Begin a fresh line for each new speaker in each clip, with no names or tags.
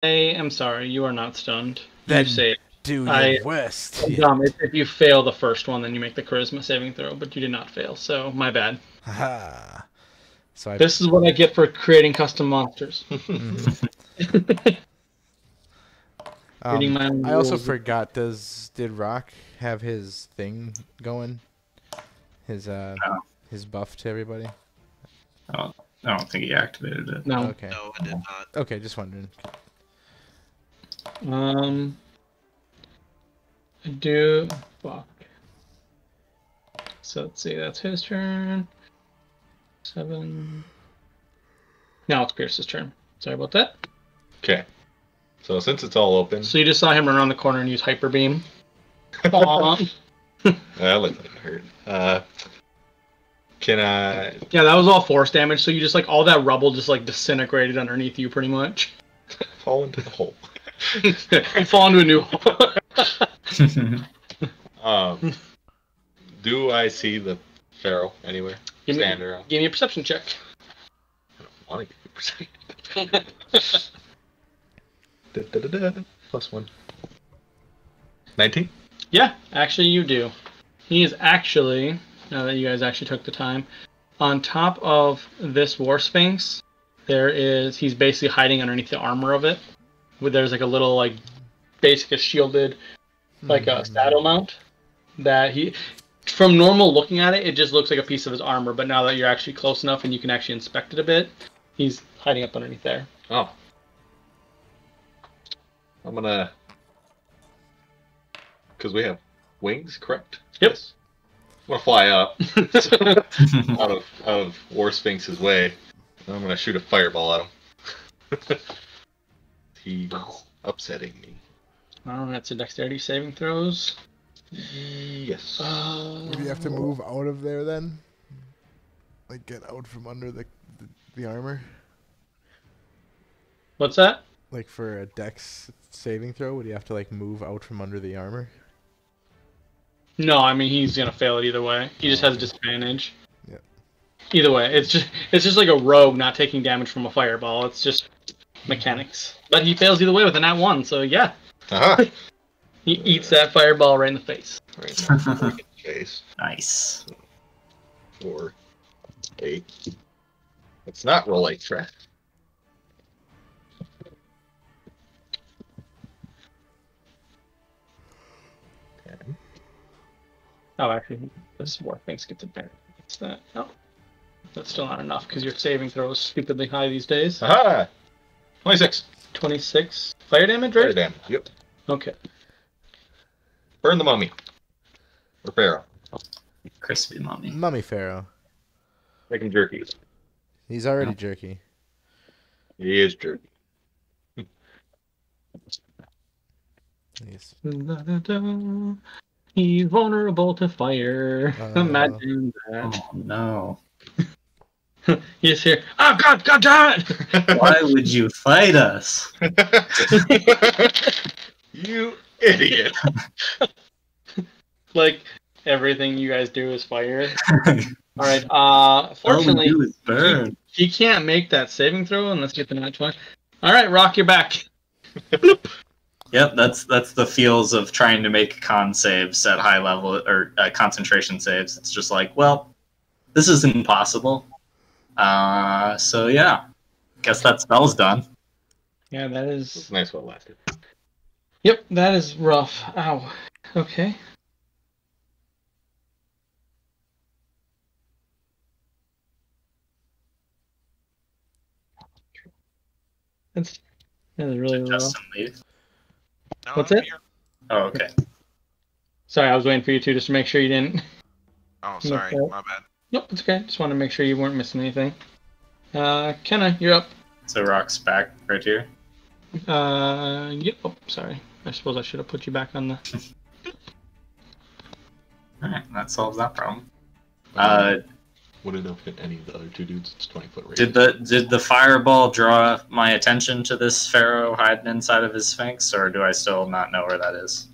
I am sorry, you are not stunned.
Then
You saved.
do your worst.
I'm dumb. If you fail the first one, then you make the charisma saving throw, but you did not fail, so my bad.
Haha. So
This is what I get for creating custom monsters. Reading my own
I also
rules.
forgot. Did Rock have his thing going? His buff to everybody.
I don't think he activated it.
No.
Okay.
No, I did not.
Okay, just wondering.
I do. Fuck. So let's see. That's his turn. 7. Now it's Pierce's turn. Sorry about that.
Okay. So since it's all open,
So you just saw him run around the corner and use Hyper Beam.
I like that hurt. Can I?
Yeah, that was all force damage. So you just like all that rubble just like disintegrated underneath you, pretty much.
Fall into the hole.
You fall into a new hole.
Do I see the pharaoh anywhere?
Give me,
Stand around.
give me a perception check.
I don't want to give you percent. +1. 19.
Yeah, actually you do. He is actually, now that you guys actually took the time, on top of this War Sphinx, he's basically hiding underneath the armor of it. There's like a little, like, basically shielded, like a saddle mount that from normal looking at it, it just looks like a piece of his armor, but now that you're actually close enough and you can actually inspect it a bit, he's hiding up underneath there.
Oh. I'm gonna... Because we have wings, correct?
Yep.
Yes. I'm gonna fly up out of War Sphinx's way. And I'm gonna shoot a fireball at him. He's upsetting me.
That's a dexterity saving throws.
Yes.
Do you have to move out of there then? Like get out from under the armor?
What's that?
Like for a dex saving throw, would you have to like move out from under the armor?
No, I mean he's gonna fail it either way. He just has a disadvantage.
Yeah.
Either way, it's just like a rogue not taking damage from a fireball. It's just mechanics. But he fails either way with a nat 1, so yeah.
Uh-huh.
He eats that fireball right in the face.
Right in the freaking face.
Nice.
4, 8. It's not roll 8 track.
Oh, actually, this War Sphinx gets advantage. It's that. No. That's still not enough, because your saving throw is stupidly high these days.
Aha! 26.
26. Fire damage, right?
Fire damage. Yep.
Okay.
Burn the mummy. Or pharaoh.
Crispy mummy.
Mummy Pharaoh.
Make him jerky.
He's already jerky.
He is jerky.
He's...
He's vulnerable to fire. Imagine that.
Oh no.
He's here. Oh God! God damn it!
Why would you fight us?
You idiot.
Like everything you guys do is fire. All right.
All we
Fortunately,
do is burn.
he can't make that saving throw unless you get the nat 20. All right, Rock, you're back.
Yep, that's the feels of trying to make con saves at high level or concentration saves. It's just like, well, this is impossible. So yeah, guess that spell's done.
Yeah, that is.
Nice while it lasted.
Yep, that is rough. Ow. Okay. That's really rough.
Justin leave.
No,
What's
I'm
it?
here.
Oh, okay.
Sorry, I was waiting for you two just to make sure you didn't.
Oh, sorry.
Okay.
My bad.
Nope, it's okay. Just wanted to make sure you weren't missing anything. Kenna, you're up.
So Rock's back right here.
Yep. Oh, sorry. I suppose I should have put you back on the.
Alright, that solves that problem.
Would it have hit any of the other two dudes? It's 20-foot range.
Did the fireball draw my attention to this pharaoh hiding inside of his sphinx, or do I still not know where that is?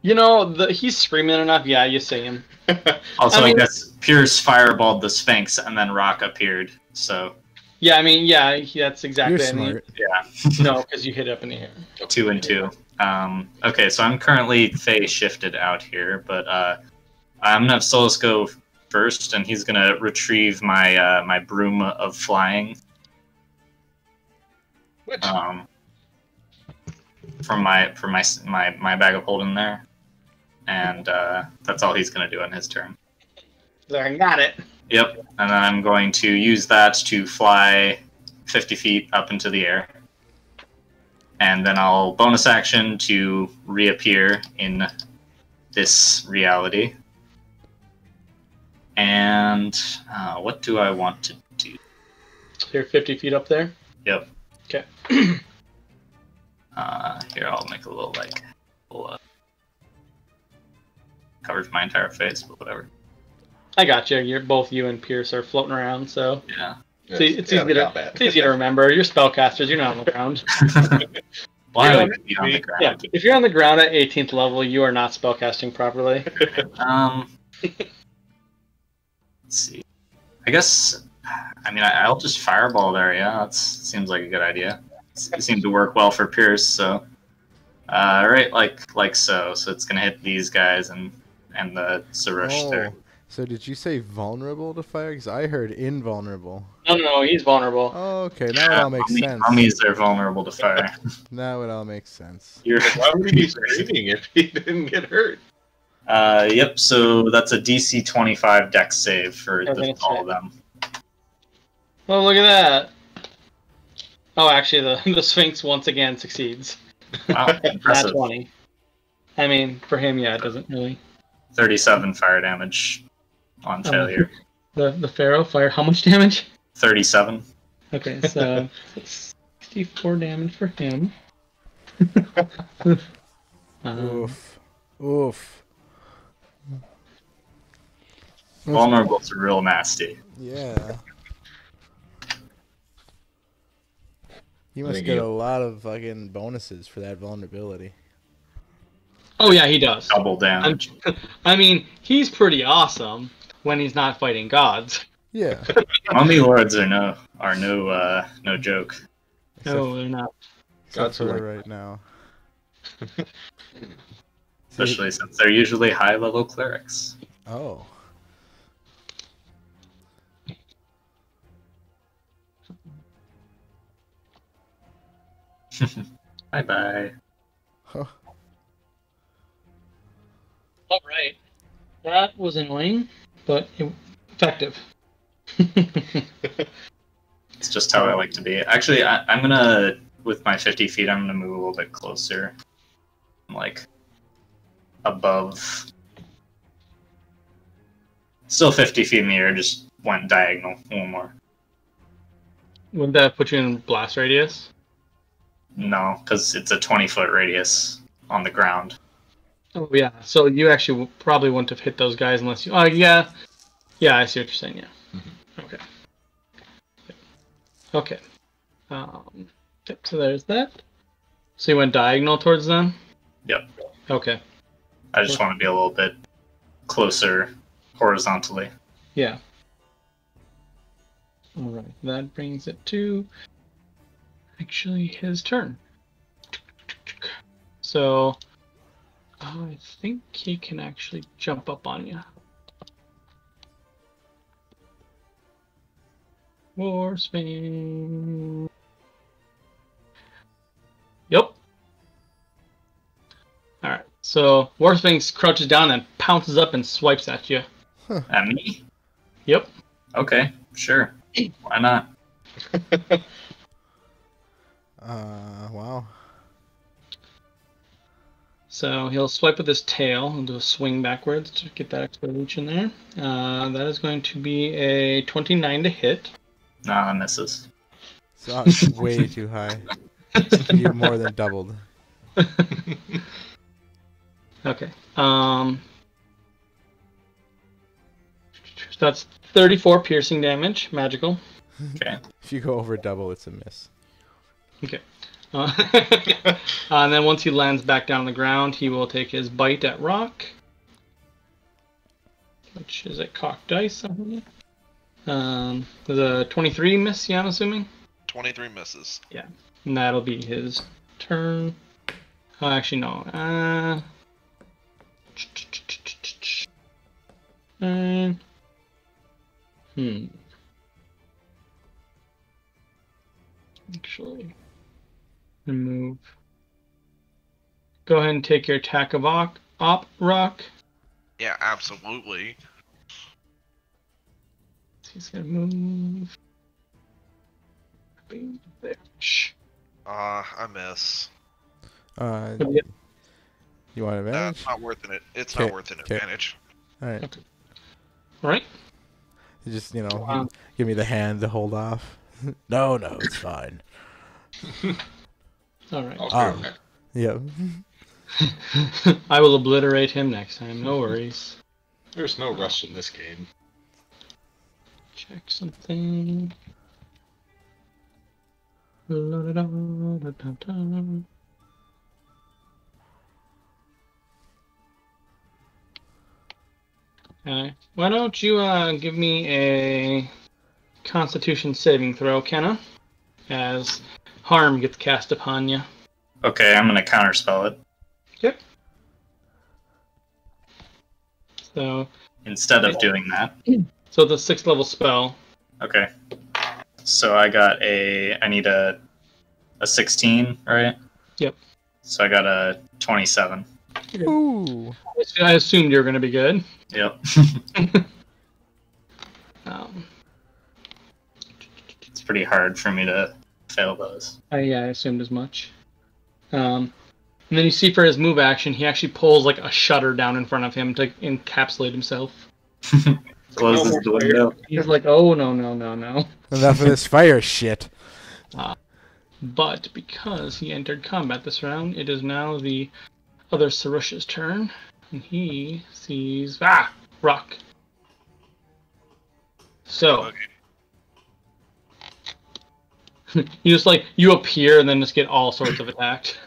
You know, he's screaming enough. Yeah, you see him.
Also,
I mean-
I guess Pierce fireballed the sphinx, and then Rock appeared So
Yeah, I mean, yeah, that's exactly.
You're
I mean,
smart.
yeah,
no, because you hit it up in the air.
2 and 2. Okay, so I'm currently Fey shifted out here, but I'm gonna have Solus go first, and he's gonna retrieve my my broom of flying.
Which
From my bag of holding there, and that's all he's gonna do on his turn.
There, I got it.
Yep, and then I'm going to use that to fly 50 feet up into the air. And then I'll bonus action to reappear in this reality. And what do I want to do?
You're 50 feet up there?
Yep.
Okay.
Here, I'll make a little, covers my entire face, but whatever.
I got you. You're both you and Pierce are floating around, so
Yeah.
it's easy to remember. You're spellcasters. You're not on the ground.
Why would you be on the ground?
Yeah, if you're on the ground at 18th level, you are not spellcasting properly.
Let's see. I guess, I mean, I'll just fireball there, yeah. That seems like a good idea. It seemed to work well for Pierce, so. Right, like so. So it's going to hit these guys and the Sarush there.
So did you say vulnerable to fire? Because I heard invulnerable.
No, he's vulnerable.
Oh, okay. Now it all makes sense.
Mummies are vulnerable to fire.
Now it all makes sense.
Why would he be screaming if he didn't get hurt?
Yep, so that's a DC 25 dex save for all of them.
Oh, look at that. Oh, actually, the Sphinx once again succeeds.
Wow,
Not
impressive.
20. I mean, for him, yeah, it doesn't really. 37
fire damage on failure.
The Pharaoh fire, how much damage?
37.
Okay, so 64 damage for him.
Oof. Oof.
Vulnerable's real nasty.
Yeah. You must get a lot of fucking bonuses for that vulnerability.
Oh yeah, he does.
Double damage.
I mean, he's pretty awesome when he's not fighting gods.
Yeah.
Mummy lords are no joke.
No, they're not.
Except for right now.
Especially since they're usually high-level clerics.
Oh.
Bye-bye.
Huh.
All right. That was annoying, but effective.
It's just how I like to be. Actually, I'm gonna, with my 50 feet, I'm gonna move a little bit closer. Like, above. Still 50 feet in the air, just went diagonal. One more.
Wouldn't that put you in blast radius?
No, because it's a 20-foot radius on the ground.
Oh yeah, so you actually probably wouldn't have hit those guys unless you. Oh yeah, I see what you're saying. Yeah. Mm-hmm. Okay. Okay. Yep. So there's that. So you went diagonal towards them.
Yep.
Okay.
I just want to be a little bit closer horizontally.
Yeah. All right. That brings it to actually his turn. So. I think he can actually jump up on you. War spin. Yep. Alright, so War Sphinx crouches down and pounces up and swipes at you.
At me?
Yep.
Okay, sure. Why not?
Wow.
So he'll swipe with his tail and do a swing backwards to get that extra reach in there. That is going to be a 29 to hit.
Nah, that misses.
It's way too high. You more than doubled.
Okay. So that's 34 piercing damage, magical.
Okay.
If you go over double, it's a miss.
Okay. And then once he lands back down on the ground, he will take his bite at Rock, which is a cocked dice. There's a 23 miss, yeah, I'm assuming?
23 misses.
Yeah. And that'll be his turn. Oh, actually, no. Actually, remove. Go ahead and take your attack of op rock.
Yeah, absolutely.
He's gonna move. There.
I miss.
You want advantage?
It's not worth it. It's
Okay,
not worth an
okay.
advantage.
All right.
Okay. All right.
You just give me the hand to hold off. No, it's fine.
All right.
I'll screw him.
Yep.
I will obliterate him next time. No worries.
There's no rush in this game.
Check something. Okay. Why don't you give me a Constitution saving throw, Kenna, as harm gets cast upon you.
Okay, I'm gonna counterspell it
Yep. So
instead of doing that.
it's a 6th level spell.
Okay. So I need a 16, right?
Yep.
So I got a 27.
Ooh.
I assumed you were going to be good.
Yep. It's pretty hard for me to fail those.
I assumed as much. And then you see for his move action, he actually pulls like a shutter down in front of him to encapsulate himself.
Closes the window.
He's like, oh, no.
Enough of this fire shit.
But because he entered combat this round, it is now the other Sarush's turn. And he sees... Rock. So... you appear and then just get all sorts of attacked.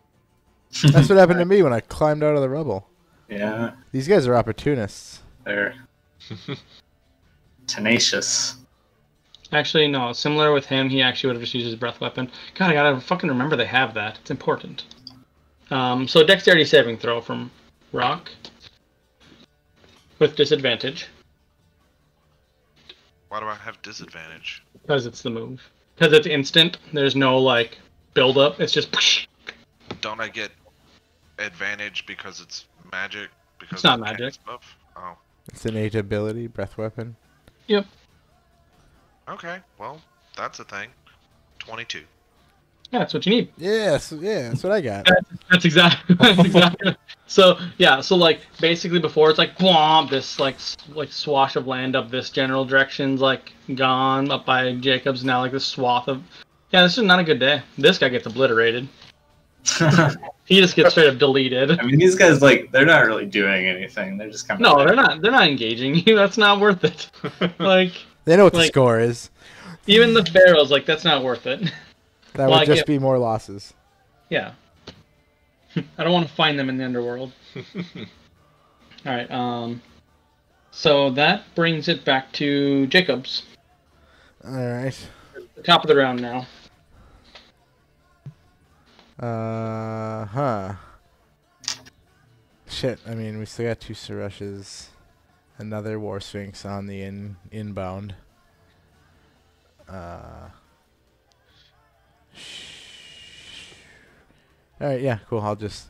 That's what happened to me when I climbed out of the rubble.
Yeah,
These guys are opportunists.
they're tenacious.
Actually, no. Similar with him, he actually would have just used his breath weapon. God, I gotta fucking remember they have that. It's important. So dexterity saving throw from Rock. With disadvantage.
Why do I have disadvantage?
Because it's the move. Because it's instant. There's no, build up. It's just...
Don't I get advantage because it's magic? Because
It's not
of the
magic.
Stuff? Oh,
It's an innate ability, breath weapon.
Yep.
okay. Well, that's a thing. 22.
Yeah, that's what you need.
Yes, yeah, that's what I got.
That's exactly. So basically before it's whomp, this swash of land up this general direction's gone up by Jacob's, now this swath of this is not a good day. This guy gets obliterated. He just gets straight up deleted.
I mean, these guys they're not really doing anything. They're just kind of
They're not engaging you. That's not worth it.
They know what the score is.
Even the Pharaoh's that's not worth it.
That would just be more losses.
Yeah. I don't want to find them in the underworld. Alright, so that brings it back to Jacob's.
Alright.
Top of the round now.
Shit, I mean, we still got 2 Sarushes. Another War Sphinx on the inbound. Alright, yeah, cool. I'll just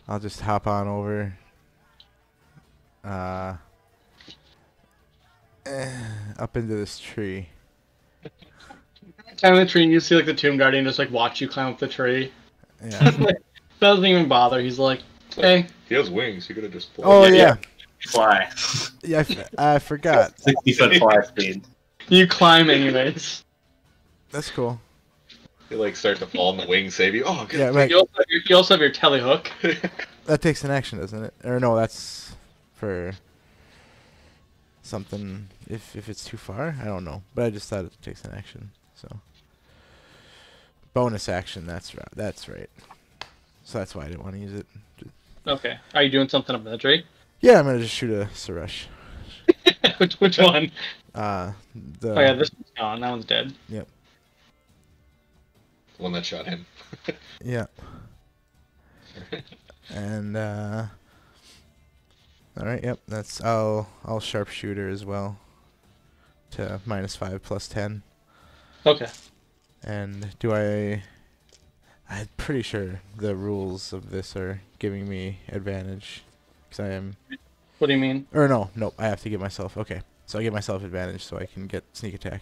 hop on over. Up into this tree.
Climb the tree and you see the Tomb Guardian just watch you climb up the tree.
Yeah.
Doesn't even bother. He's like, hey.
He has wings. He could have just flown.
Oh yeah.
fly.
Yeah, I forgot.
60-foot fly speed.
You climb anyways.
That's cool.
You start to fall and the wings save you. Oh, good.
Yeah, right.
You also have your telehook.
That takes an action, doesn't it? Or no, that's for something. If it's too far, I don't know. But I just thought it takes an action. So bonus action. That's right. That's right. So that's why I didn't want to use it.
Okay. Are you doing something up in the tree?
Yeah, I'm gonna just shoot a Sarush.
Which one?
The
Oh yeah, this one's gone. That one's dead.
Yep.
The one that shot him.
Yeah. And all right. Yep. That's I'll sharpshooter as well. To -5 +10.
Okay.
And I'm pretty sure the rules of this are giving me advantage because I am.
What do you mean?
Or no, I have to give myself. Okay, so I give myself advantage so I can get sneak attack.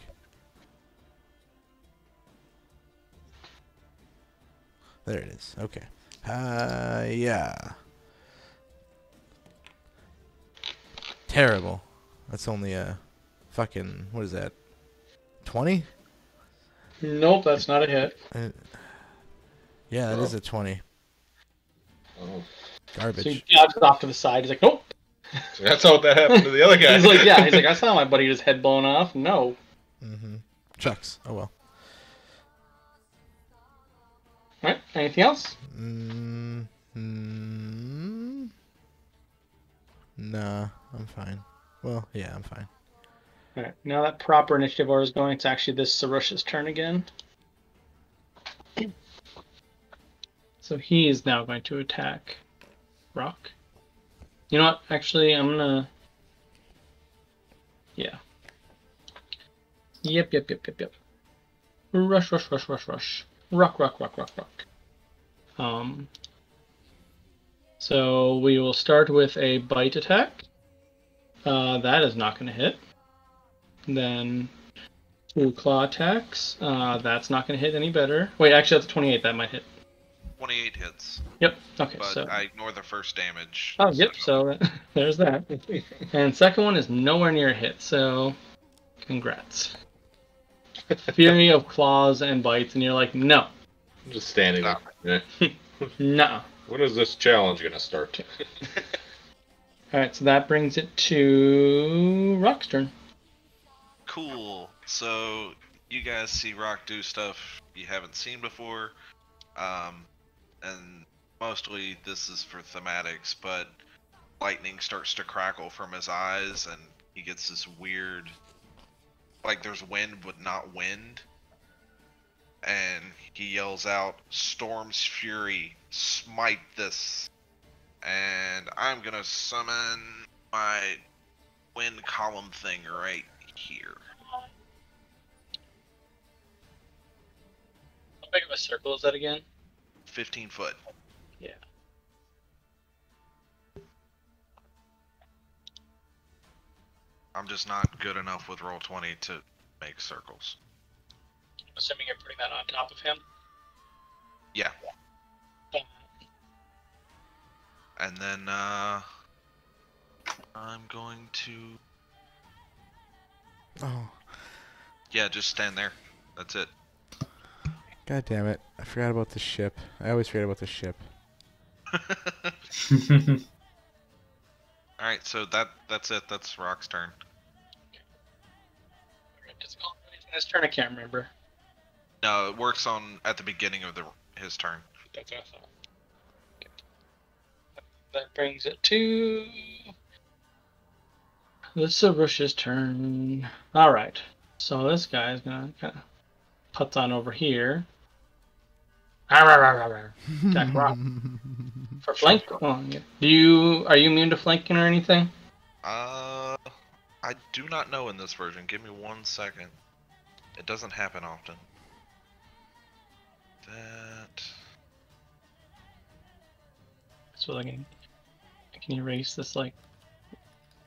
There it is. Okay. Yeah. Terrible. That's only a fucking, what is that? 20?
Nope, that's not a hit.
Yeah, that is a 20.
Oh.
Garbage.
So he dodges off to the side. He's like, nope.
So that's how that happened to the other guy.
He's like, yeah. He's like, I saw my buddy just head blown off. No.
Mm-hmm. Chucks. Oh well.
All right. Anything else?
Nah, I'm fine. Well, yeah, I'm fine.
All right. Now that proper initiative order is going, it's actually this Sarush's turn again. So he is now going to attack Rock. You know what? Actually, I'm gonna. Yeah. Yep. Rush. Rock. So we will start with a bite attack. That is not going to hit. Then 2 claw attacks. That's not going to hit any better. Wait, actually, that's a 28. That might hit.
28 hits.
Yep. Okay.
But
So.
I ignore the first damage.
Oh, yep. So there's that. And second one is nowhere near a hit. So, congrats. Fury of claws and bites, and you're like, no,
I'm just standing there. Yeah.
no.
When is this challenge gonna start?
All right. So that brings it to Rock's turn.
Cool. So you guys see Rock do stuff you haven't seen before, and mostly this is for thematics, but lightning starts to crackle from his eyes, and he gets this weird, like there's wind but not wind, and he yells out, "Storm's Fury, smite this!" And I'm gonna summon my wind column thing right here.
How big of a circle is that again?
15 foot.
Yeah.
I'm just not good enough with Roll20 to make circles.
Assuming you're putting that on top of him.
Yeah. And then I'm going to,
Oh,
yeah, just stand there. That's it.
god damn it! I forgot about the ship. I always forget about the ship.
Alright, so that's it. That's Rock's turn.
Does it go on his turn? I can't remember.
No, it works on at the beginning of his turn.
That's what I thought. Okay. That brings it to the Sarush's turn. All right. So this guy's gonna kind of putz on over here. Attack Rock for flank. Oh, yeah. Are you immune to flanking or anything?
I do not know in this version. Give me 1 second. It doesn't happen often. That.
So I can erase this like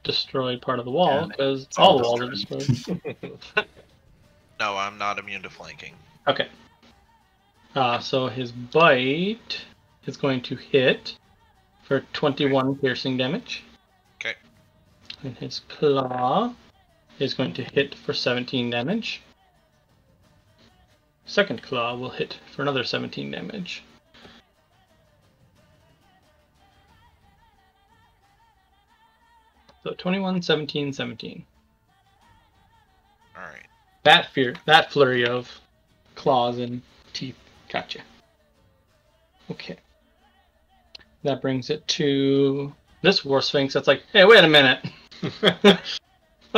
destroyed part of the wall because all the walls are destroyed.
No, I'm not immune to flanking.
Okay. So his bite is going to hit for 21 piercing damage.
Okay.
And his claw is going to hit for 17 damage. Second claw will hit for another 17 damage. So 21, 17, 17.
Alright.
That flurry of claws and teeth. Gotcha. Okay. That brings it to this War Sphinx that's like, hey, wait a minute.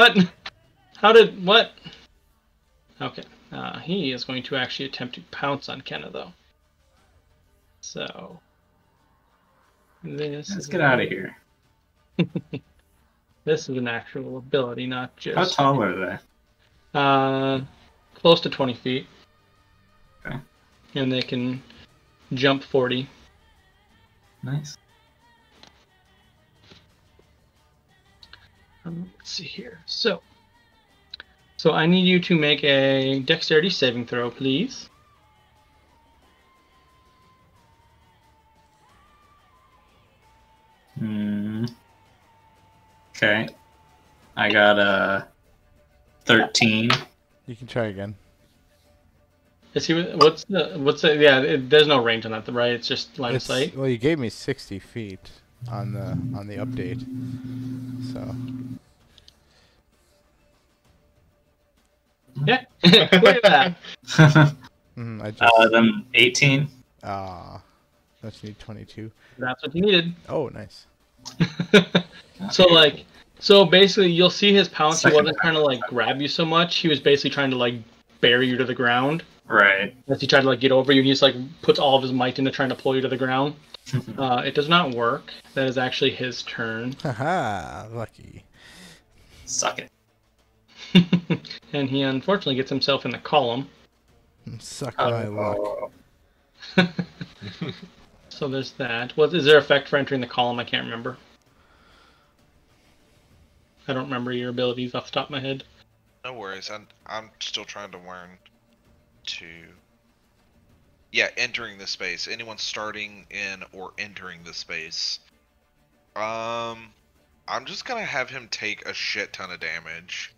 What? How did what? Okay. He is going to actually attempt to pounce on Kenna though. So this
Let's
is
get out of here.
This is an actual ability, not just.
How tall are they?
Close to 20 feet.
Okay.
And they can jump 40.
Nice.
Let's see here. So I need you to make a dexterity saving throw, please.
Okay. I got a 13.
You can try again.
Is he? What's the? Yeah, there's no range on that, right? It's just line of sight.
Well, you gave me 60 feet on the update, so.
Yeah, look at that.
I just.
Then 18.
Let's need 22.
That's what you needed.
Oh, nice.
So basically, you'll see his pounce. He
Second
wasn't trying to like grab you so much. He was basically trying to like bury you to the ground.
Right.
As he tried to like get over you, he just like puts all of his might into trying to pull you to the ground. It does not work. That is actually his turn.
Haha, lucky.
Suck it.
And he unfortunately gets himself in the column.
Suck my luck.
So there's that. Is there effect for entering the column? I can't remember. I don't remember your abilities off the top of my head.
No worries. I'm still trying to learn to. Yeah, entering the space. Anyone starting in or entering the space. I'm just gonna have him take a shit ton of damage.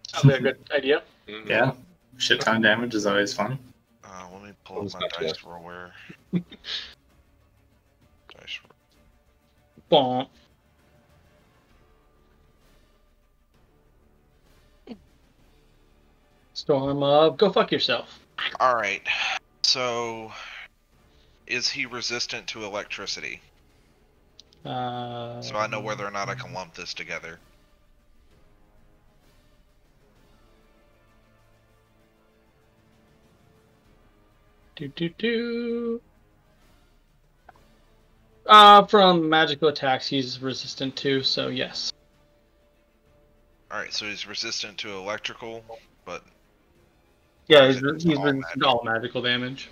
Sounds like a good idea.
Mhm.
Yeah. Shit ton damage is always fun.
Let me pull
It's
up my
not
dice
bad.
roller. Dice roll.
Bonk. Storm of go fuck yourself.
Alright. So is he resistant to electricity? So I know whether or not I can lump this together.
From magical attacks, he's resistant to, so yes.
Alright, so he's resistant to electrical, but
Yeah,
He's
he's
all
resistant
magical.
to all magical damage.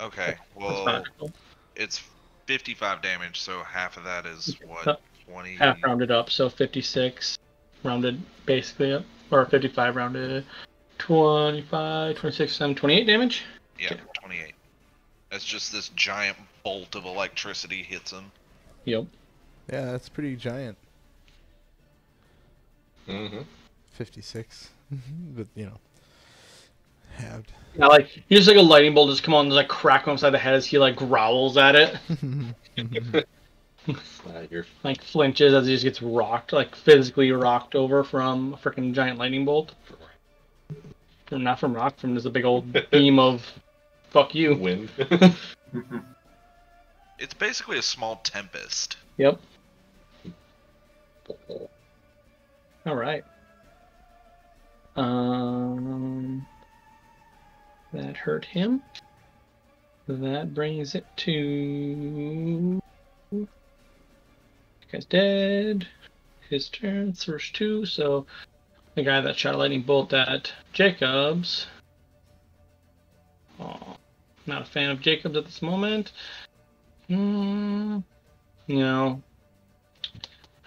okay.
That's
Well,
magical.
it's 55 damage, so half of that is
So,
what? 20.
Half rounded up, so 56 rounded basically up, or 55 rounded, 25, 26, 28 damage?
Yeah, 28. That's just this giant bolt of electricity hits him.
Yep.
Yeah, that's pretty giant.
Mm-hmm.
56. But, halved.
Yeah, like, you just like a lightning bolt just come on and just, like crack him upside the head as he like growls at it.
You're
Like flinches as he just gets rocked, like physically rocked over from a freaking giant lightning bolt. Not from rock, from just a big old beam of fuck you.
wind.
It's basically a small tempest.
Yep. Alright. That hurt him. That brings it to... This guy's dead. His turn, first two, so the guy that shot a lightning bolt at Jacobs. Oh, not a fan of Jacobs at this moment. No.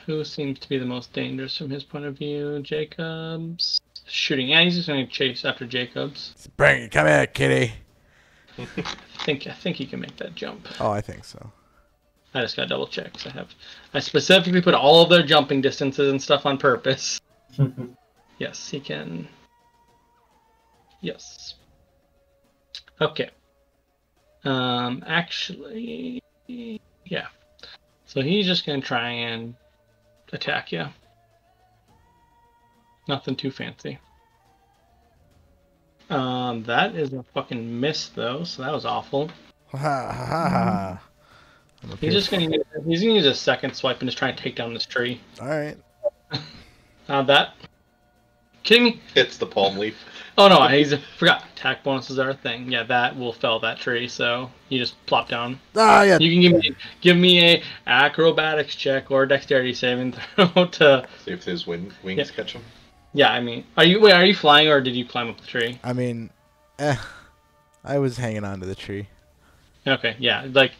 Who seems to be the most dangerous from his point of view? Jacobs. Shooting. Yeah, he's just going to chase after Jacobs.
Bring it. Come here, kitty.
I think he can make that jump.
Oh, I think so.
I just got to double check. 'Cause I specifically put all of their jumping distances and stuff on purpose. Yes, he can. Yes. Okay. Actually, yeah. So he's just gonna try and attack you. Nothing too fancy. That is a fucking miss though, so that was awful.
Ha ha ha ha.
He's gonna use a second swipe and just try and take down this tree.
All right.
That Kidding me?
Hits the palm leaf.
Oh no, I forgot. Attack bonuses are a thing. Yeah, that will fell that tree. So you just plop down.
Ah, yeah.
You can give me a acrobatics check or dexterity saving throw to.
See if his wings catch him.
Yeah, I mean, are you flying or did you climb up the tree?
I mean, I was hanging on to the tree.
Okay, yeah, like,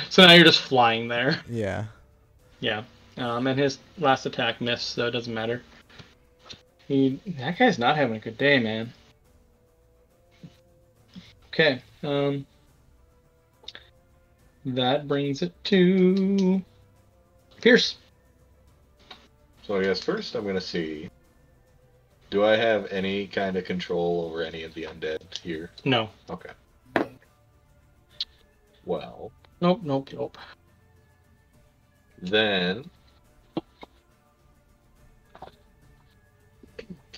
so now you're just flying there.
Yeah.
Yeah, and his last attack missed, so it doesn't matter. That guy's not having a good day, man. Okay, that brings it to Pierce.
So I guess first I'm gonna see. Do I have any kind of control over any of the undead here?
No.
Okay. Well.
Nope.
Then.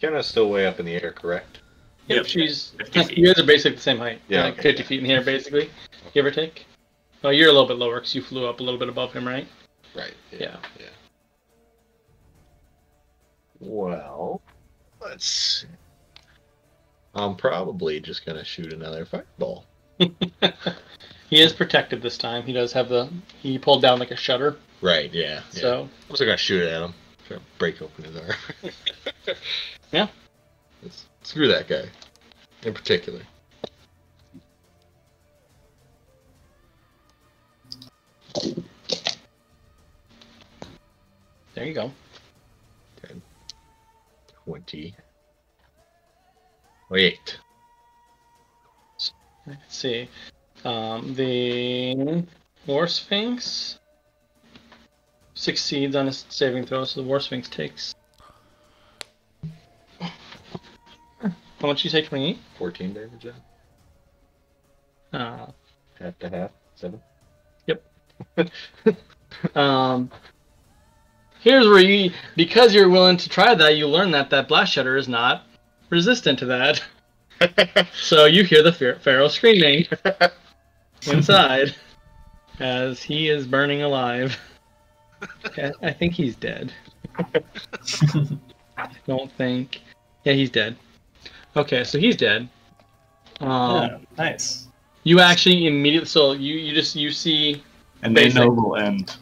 Kind of still way up in the air, correct?
Yep, she's.
50 feet.
You guys are basically the same height.
Yeah,
Like
okay,
50
yeah.
feet in here, basically, give or take. Oh, you're a little bit lower because you flew up a little bit above him, right?
Right.
Yeah.
Well, let's see. I'm probably just gonna shoot another fireball.
He is protected this time. He does have he pulled down like a shutter.
Right. Yeah.
So
I was gonna shoot it at him. Try to break open his arm.
Yeah.
Screw that guy. In particular.
there you go.
10, 20. Wait.
Let's see. The War Sphinx succeeds on his saving throw, so the War Sphinx takes. How much do you take? 28?
14 damage then? Half to half? 7?
Here's where because you're willing to try that, you learn that blast shutter is not resistant to that. So you hear the Pharaoh screaming inside as he is burning alive. I think he's dead. I don't think. Yeah, he's dead. Okay, so he's dead.
Yeah, nice.
You actually immediately. So you see.
And they
Basic.
know will end.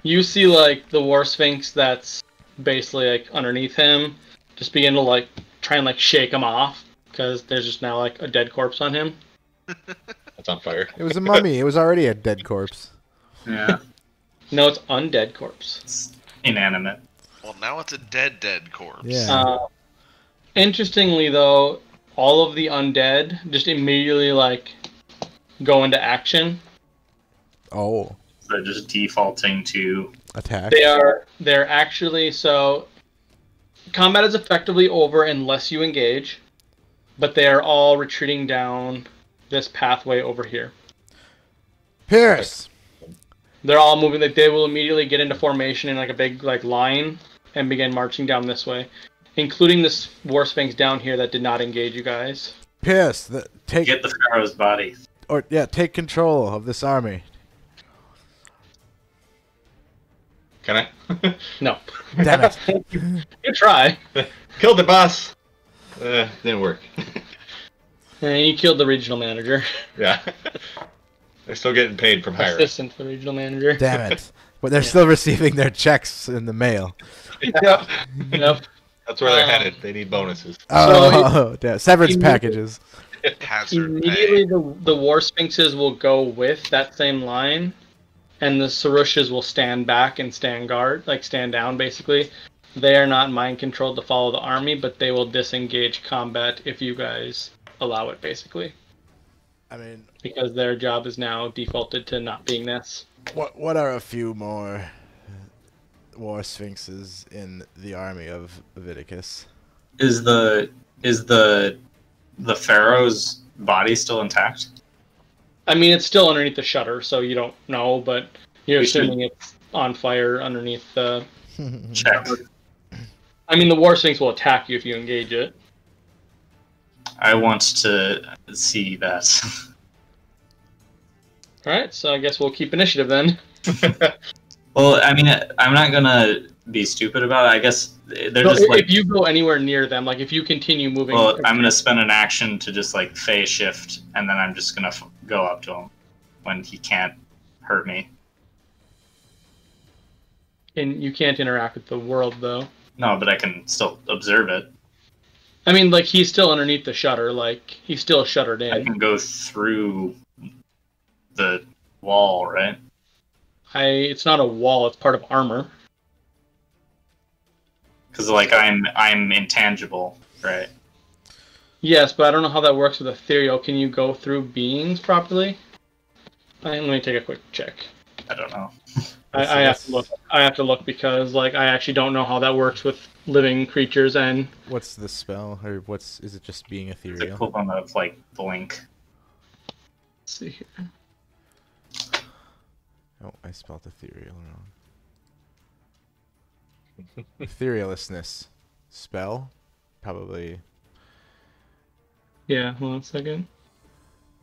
You see like the War Sphinx that's basically like underneath him just begin to like try and like shake him off because there's just now like a dead corpse on him.
That's on fire.
It was a mummy. It was already a dead corpse.
Yeah.
No, it's undead corpse.
It's inanimate.
Well, now it's a dead corpse.
Yeah.
Interestingly though, all of the undead just immediately like go into action.
Oh.
So just defaulting to
Attack.
They're actually so combat is effectively over unless you engage, but they are all retreating down this pathway over here.
Pierce.
They're all moving. Like they will immediately get into formation in like a big like line and begin marching down this way, including this War Sphinx down here that did not engage you guys.
Pierce. Take
get the Pharaoh's body.
take control of this army.
Can I?
No.
Damn it.
You try.
Killed the boss! Didn't work.
And you killed the regional manager.
Yeah. They're still getting paid from hiring.
Assistant to the regional manager.
Damn it. But they're still receiving their checks in the mail.
Yep.
That's where they're headed. They need bonuses.
Oh, damn. Severance packages.
Hazard
Immediately,
pay.
the War Sphinxes will go with that same line, and the Sarushes will stand back and stand guard, like stand down, basically. They are not mind controlled to follow the army, but they will disengage combat if you guys allow it, basically.
I mean,
Because their job is now defaulted to not being this.
what are a few more War Sphinxes in the army of Leviticus?
Is the Pharaoh's body still intact?
I mean, it's still underneath the shutter, so you don't know, but you're
We should-
assuming it's on fire underneath the...
Check.
I mean, the War Sphinx will attack you if you engage it.
I want to see that.
Alright, so I guess we'll keep initiative then.
Well, I mean, I'm not gonna be stupid about it. I guess they're
So
just like.
if you go anywhere near them, like if you continue moving.
Well, I'm gonna spend an action to just like phase shift, and then I'm just gonna go up to him when he can't hurt me.
And you can't interact with the world though.
No, but I can still observe it.
I mean, like he's still underneath the shutter. Like he's still shuttered in.
I can go through the wall, right?
It's not a wall. It's part of armor.
Because like I'm intangible, right?
Yes, but I don't know how that works with ethereal. Can you go through beings properly? Let me take a quick check.
I don't know.
I have to look. I have to look because like I actually don't know how that works with living creatures and.
What's the spell, or is it just being
It's
ethereal?
equivalent of like blink.
Let's see here.
Oh, I spelled ethereal wrong. Etherealness. Spell? Probably.
Yeah, hold on a second.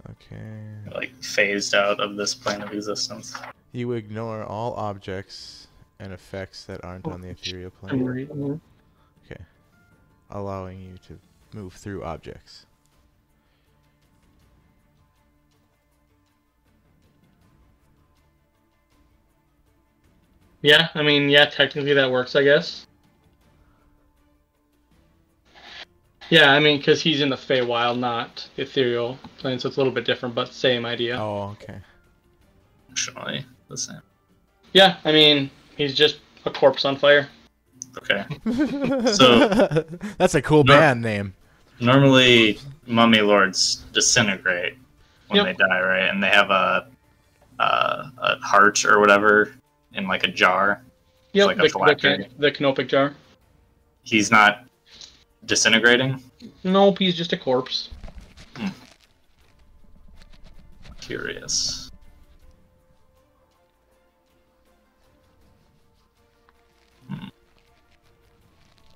Okay.
Like phased out of this plane of existence.
You ignore all objects and effects that aren't on the ethereal
I'm
plane.
reading.
Okay. Allowing you to move through objects.
Yeah, I mean, yeah, technically that works, I guess. Yeah, I mean, because he's in the Feywild, not the ethereal plane, so it's a little bit different, but same idea.
Oh, okay.
Functionally the same.
Yeah, I mean, he's just a corpse on fire.
Okay. So
that's a cool band name.
normally mummy lords disintegrate when they die, right? And they have a heart or whatever in like a jar.
Yep,
like a phylactery.
the canopic jar.
He's not disintegrating?
Nope, he's just a corpse.
Curious.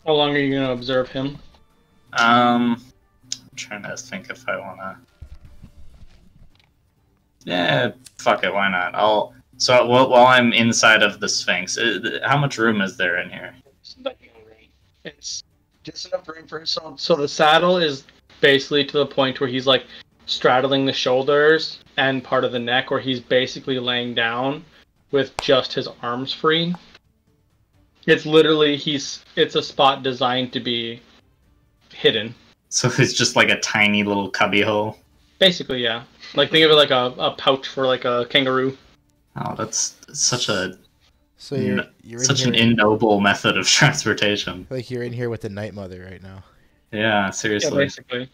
How long are you going to observe him?
I'm trying to think if I wanna. Yeah, fuck it, why not? While I'm inside of the Sphinx, how much room is there in here?
It's just enough room for so the saddle is basically to the point where he's like straddling the shoulders and part of the neck, where he's basically laying down with just his arms free. It's literally it's a spot designed to be hidden.
So it's just like a tiny little cubby hole.
Basically, yeah. Like think of it like a pouch for like a kangaroo.
Oh, that's such a
So you're
such
in
an
here,
ignoble method of transportation.
like you're in here with the Night Mother right now.
Yeah, seriously.
Yeah, basically.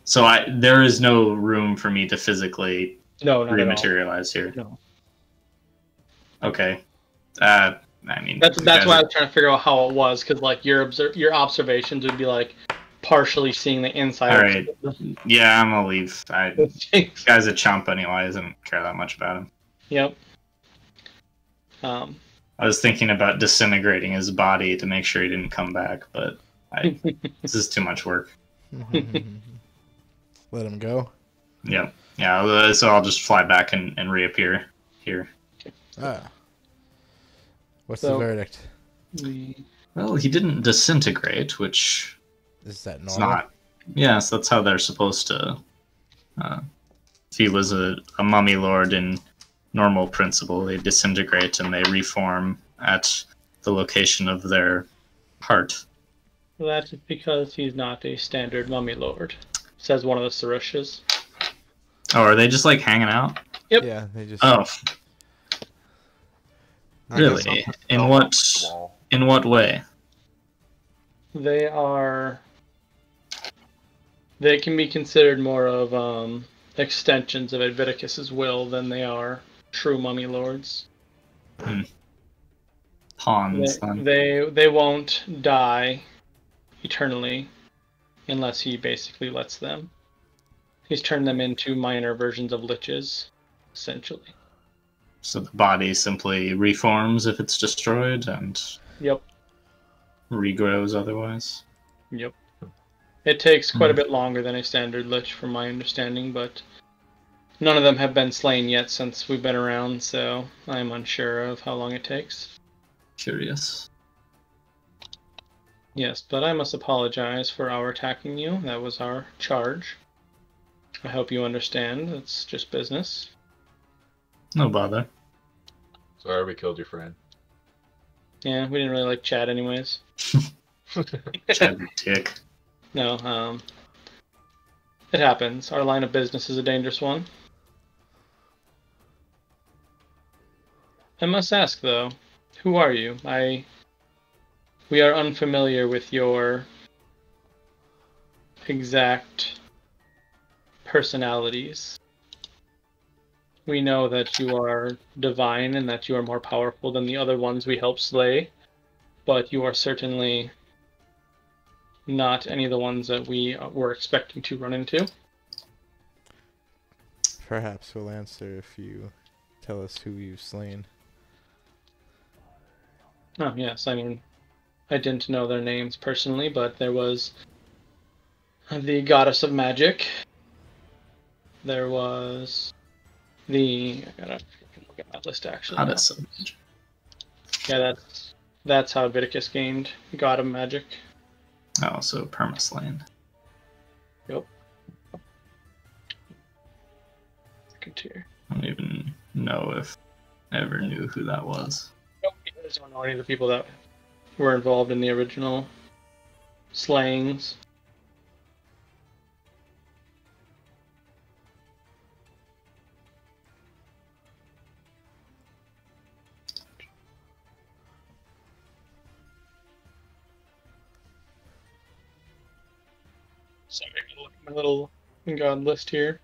So there is no room for me to physically
No, not at all.
rematerialize here.
No.
Okay. I mean,
That's
you
why
guys
I was trying to figure out how it was, because like your observations would be like partially seeing the inside.
All right. Yeah, I'm gonna leave.
Thanks.
Guy's a chump anyways. I don't care that much about him.
Yep.
I was thinking about disintegrating his body to make sure he didn't come back, but this is too much work.
Let him go.
Yep. Yeah, so I'll just fly back and reappear here.
Ah. What's
So-
the verdict?
Well, he didn't disintegrate, which
Is that
is
normal?
not. Yes, that's how they're supposed to. If he was a mummy lord in normal principle, they disintegrate and they reform at the location of their heart.
Well, that's because he's not a standard mummy lord, says one of the Sarushas.
Oh, are they just like hanging out?
Yep.
Yeah, they just.
Oh,
I guess
really?
I'll put
In
Bell
what
on the wall.
in what way?
They can be considered more of extensions of Adviticus's will than they are true mummy lords.
Pawns, then.
They won't die eternally unless he basically lets them. He's turned them into minor versions of liches, essentially.
So the body simply reforms if it's destroyed and
Yep.
regrows otherwise.
Yep. It takes quite a bit longer than a standard lich, from my understanding, but none of them have been slain yet since we've been around, so I'm unsure of how long it takes.
curious.
Yes, but I must apologize for our attacking you. That was our charge. I hope you understand. It's just business.
No bother.
Sorry we killed your friend.
Yeah, we didn't really like Chad anyways.
Chad dick.
No, it happens. Our line of business is a dangerous one. I must ask, though, who are you? We are unfamiliar with your exact personalities. We know that you are divine and that you are more powerful than the other ones we help slay, but you are certainly not any of the ones that we were expecting to run into.
Perhaps we'll answer if you tell us who you've slain.
Oh, yes, I mean, I didn't know their names personally, but there was the goddess of magic. There was I gotta look at my list actually.
Goddess of magic.
Yeah, that's how Viticus gained God of Magic.
Oh, so permaslain.
Yep. Second tier.
I don't even know if I ever knew who that was.
Nope, you guys don't know any of the people that were involved in the original slayings. Sorry, I'm gonna look at my little god list here.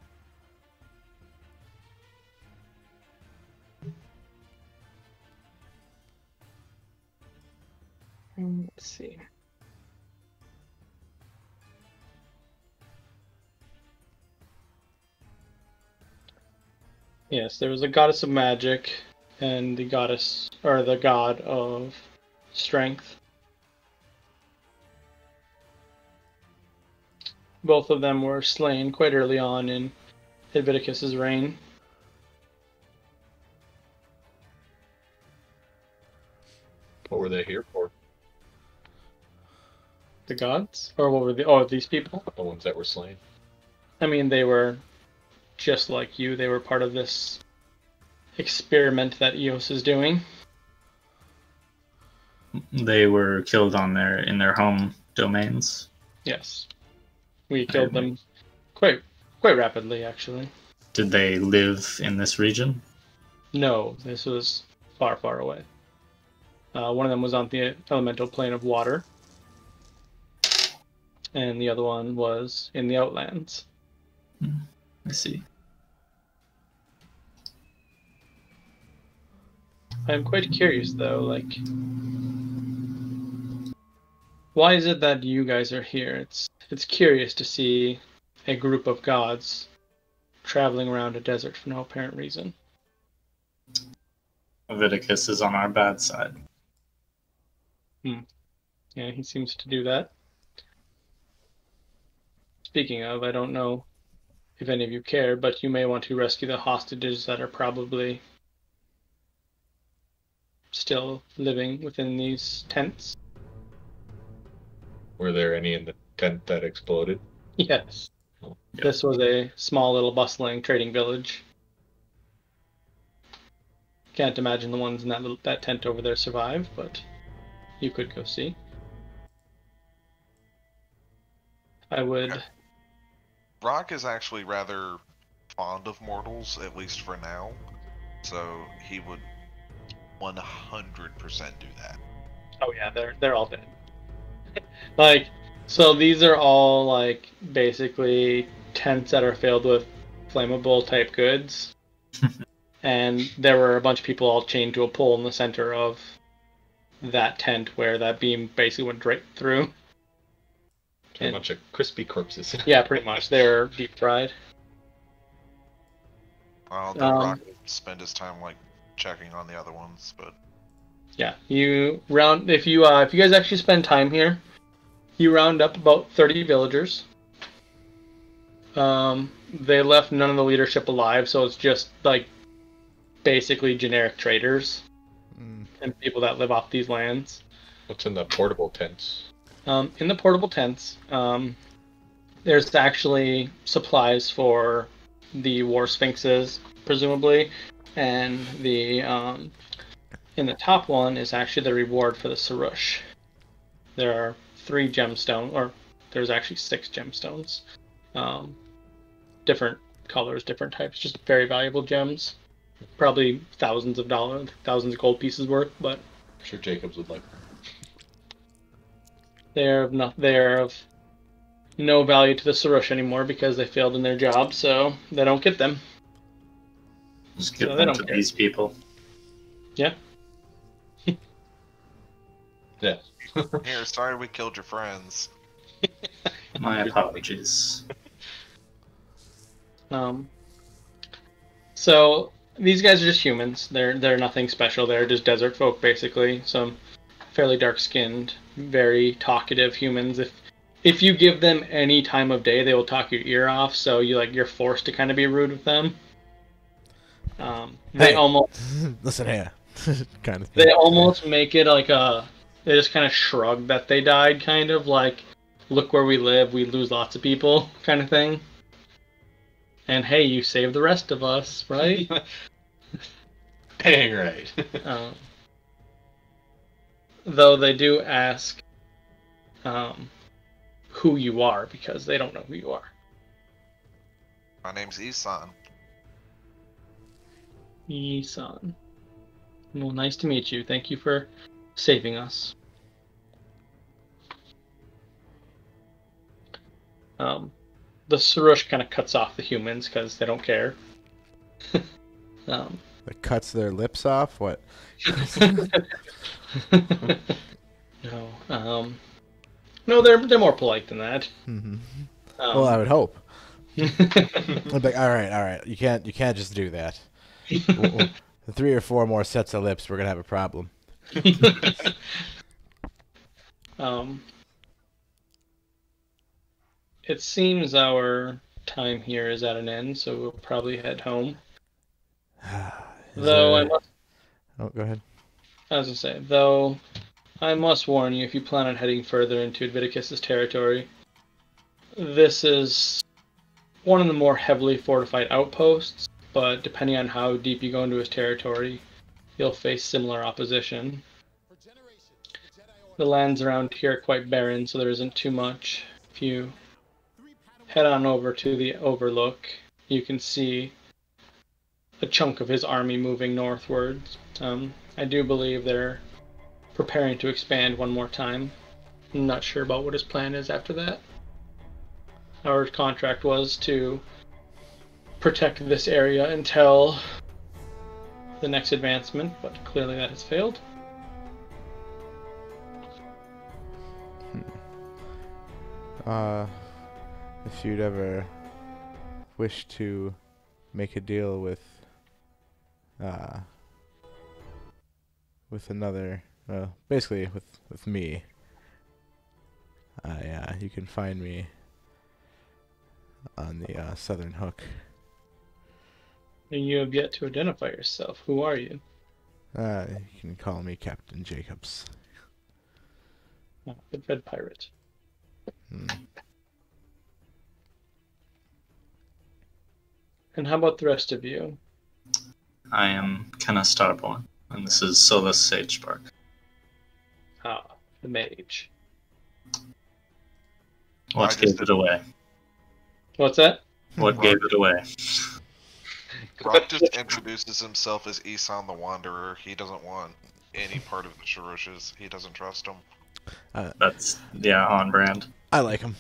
Let's see. Yes, there was a goddess of magic and the goddess, or the god of strength. Both of them were slain quite early on in Helveticus's reign.
What were they here for?
The gods? Or what were the... Oh, these people?
The ones that were slain.
I mean, they were just like you. They were part of this experiment that Eos is doing.
They were killed in their home domains.
Yes. We killed them quite rapidly, actually.
Did they live in this region?
No, this was far, far away. One of them was on the elemental plane of water, and the other one was in the Outlands.
I see.
I'm quite curious, though, like, why is it that you guys are here? It's curious to see a group of gods traveling around a desert for no apparent reason.
Leviticus is on our bad side.
Yeah, he seems to do that. Speaking of, I don't know if any of you care, but you may want to rescue the hostages that are probably still living within these tents.
Were there any in the tent that exploded?
Yes.
Oh,
yeah.
This was a small little bustling trading village. Can't imagine the ones in that tent over there survived, but you could go see. I would...
Rock is actually rather fond of mortals, at least for now. So he would 100% do that.
Oh yeah, they're all dead. Like, so these are all like basically tents that are filled with flammable type goods. And there were a bunch of people all chained to a pole in the center of that tent where that beam basically went right through.
A bunch of crispy corpses.
Yeah, pretty much. They're deep fried.
Well, the Rock would spend his time like checking on the other ones, but
Yeah, if you guys actually spend time here, you round up about 30 villagers. They left none of the leadership alive, so it's just like basically generic traders. and people that live off these lands.
What's in the portable tents?
In the portable tents, there's actually supplies for the war sphinxes, presumably, and the in the top one is actually the reward for the Sarush. There are 3 gemstones, or there's actually 6 gemstones, different colors, different types, just very valuable gems. Probably thousands of gold pieces worth, but
I'm sure Jacobs would like them.
they're of no value to the Sarush anymore because they failed in their job, so they don't get them.
Just give
So they
them
don't
to
care.
these people.
Yeah.
Yeah.
Here, sorry we killed your friends.
My apologies.
So these guys are just humans. They're nothing special. They're just desert folk, basically. Some fairly dark-skinned, very talkative humans. If you give them any time of day, they will talk your ear off. So you're forced to kind of be rude with them. They
Hey.
almost
Listen here, kind of thing.
they almost make it like they just kind of shrug that they died, kind of like, look where we live, we lose lots of people, kind of thing. And hey, you saved the rest of us, right?
Dang right.
Though they do ask who you are, because they don't know who you are.
My name's Isan.
Isan. Well, nice to meet you. Thank you for saving us. The Sarush kind of cuts off the humans because they don't care.
It cuts their lips off. What?
No. No, they're more polite than that.
Mm-hmm. Well, I would hope. I'd be like, all right. You can't just do that. The 3 or 4 more sets of lips, we're gonna have a problem.
It seems our time here is at an end, so we'll probably head home.
Oh, go ahead.
Though I must warn you, if you plan on heading further into Adviticus's territory, this is one of the more heavily fortified outposts, but depending on how deep you go into his territory, you'll face similar opposition. The lands around here are quite barren, so there isn't too much. If you head on over to the Overlook, you can see a chunk of his army moving northwards. I do believe they're preparing to expand one more time. I'm not sure about what his plan is after that. Our contract was to protect this area until the next advancement, but clearly that has failed.
If you'd ever wish to make a deal with another, basically with me, you can find me on the Southern Hook.
And you have yet to identify yourself. Who are you?
You can call me Captain Jacobs.
Oh, the Red Pirate. And how about the rest of you?
I am Kenna Starborn, and this is Solus Sagebark.
Ah, the mage.
What gave it away?
What's that?
What gave it away?
Rock just introduces himself as Isan the Wanderer. He doesn't want any part of the Sharushes. He doesn't trust them.
That's, on brand.
I like them.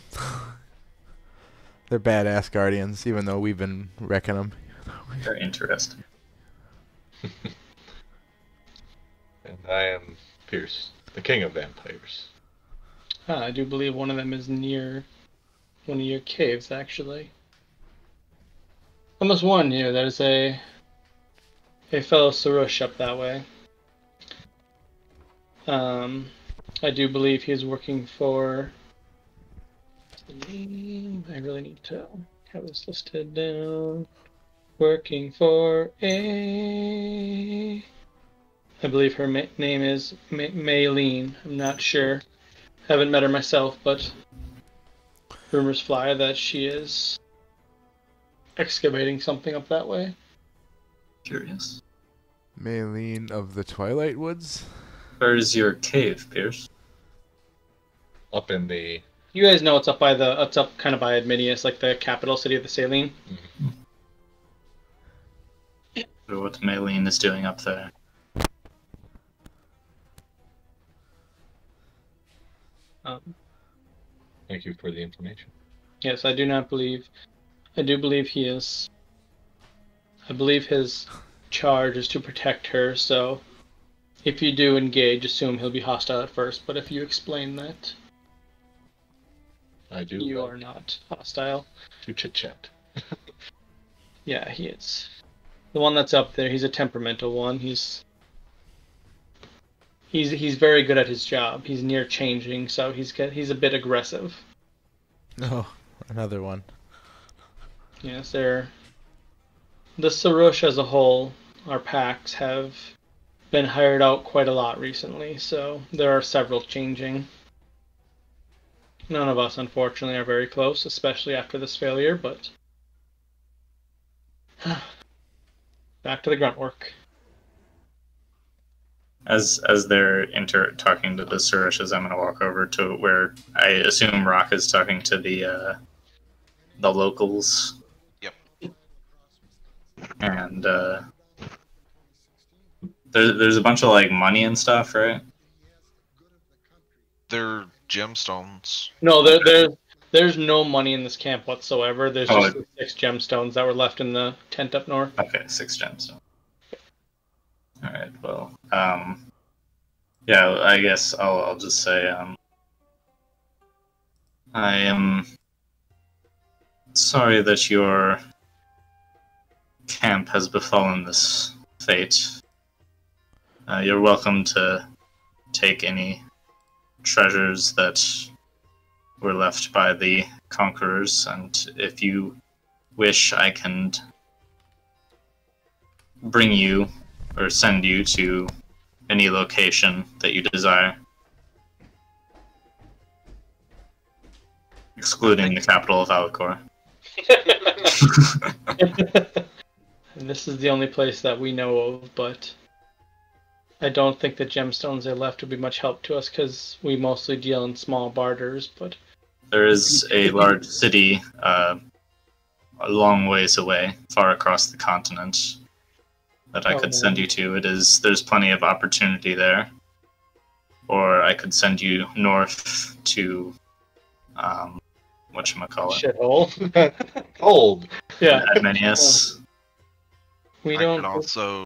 They're badass guardians, even though we've been wrecking them.
They're interesting.
And I am Pierce, the king of vampires.
I do believe one of them is near one of your caves, actually. I must warn you, there's a fellow Sarush up that way. I do believe he's working for... What's the name? I really need to have this listed down. Working for a I believe her name is Maylene. I'm not sure. Haven't met her myself, but rumors fly that she is excavating something up that way.
Curious.
Maylene of the Twilight Woods?
Where's your cave, Pierce?
Up in the.
You guys know it's up kind of by Adminius, like the capital city of the Saline.
Or what Maylene is doing up there.
Thank you for the information.
Yes, I do believe he is. I believe his charge is to protect her, so if you do engage, assume he'll be hostile at first, but if you explain that
I do.
you are not hostile.
To chit-chat.
Yeah, he is. The one that's up there, he's a temperamental one. He's very good at his job. He's near changing, so he's a bit aggressive.
Oh, another one.
Yes, the Sarush as a whole, our packs have been hired out quite a lot recently, so there are several changing. None of us, unfortunately, are very close, especially after this failure, but back to the grunt work.
As they're talking to the Surushes, I'm going to walk over to where I assume Rock is talking to the locals.
Yep.
And there's a bunch of like money and stuff, right?
They're gemstones.
No, there's no money in this camp whatsoever. There's just 6 gemstones that were left in the tent up north.
Okay, 6 gemstones. All right. Well, yeah. I guess I'll just say I am sorry that your camp has befallen this fate. You're welcome to take any treasures that were left by the conquerors, and if you wish, I can bring you or send you to any location that you desire, excluding the capital of Alikor.
This is the only place that we know of, but I don't think the gemstones they left would be much help to us because we mostly deal in small barters. But
there is a large city a long ways away, far across the continent, that I could send you to. There's plenty of opportunity there. Or I could send you north to whatchamacallit?
Shithole.
Cold.
Yeah.
Adminius.
We
I
don't
could also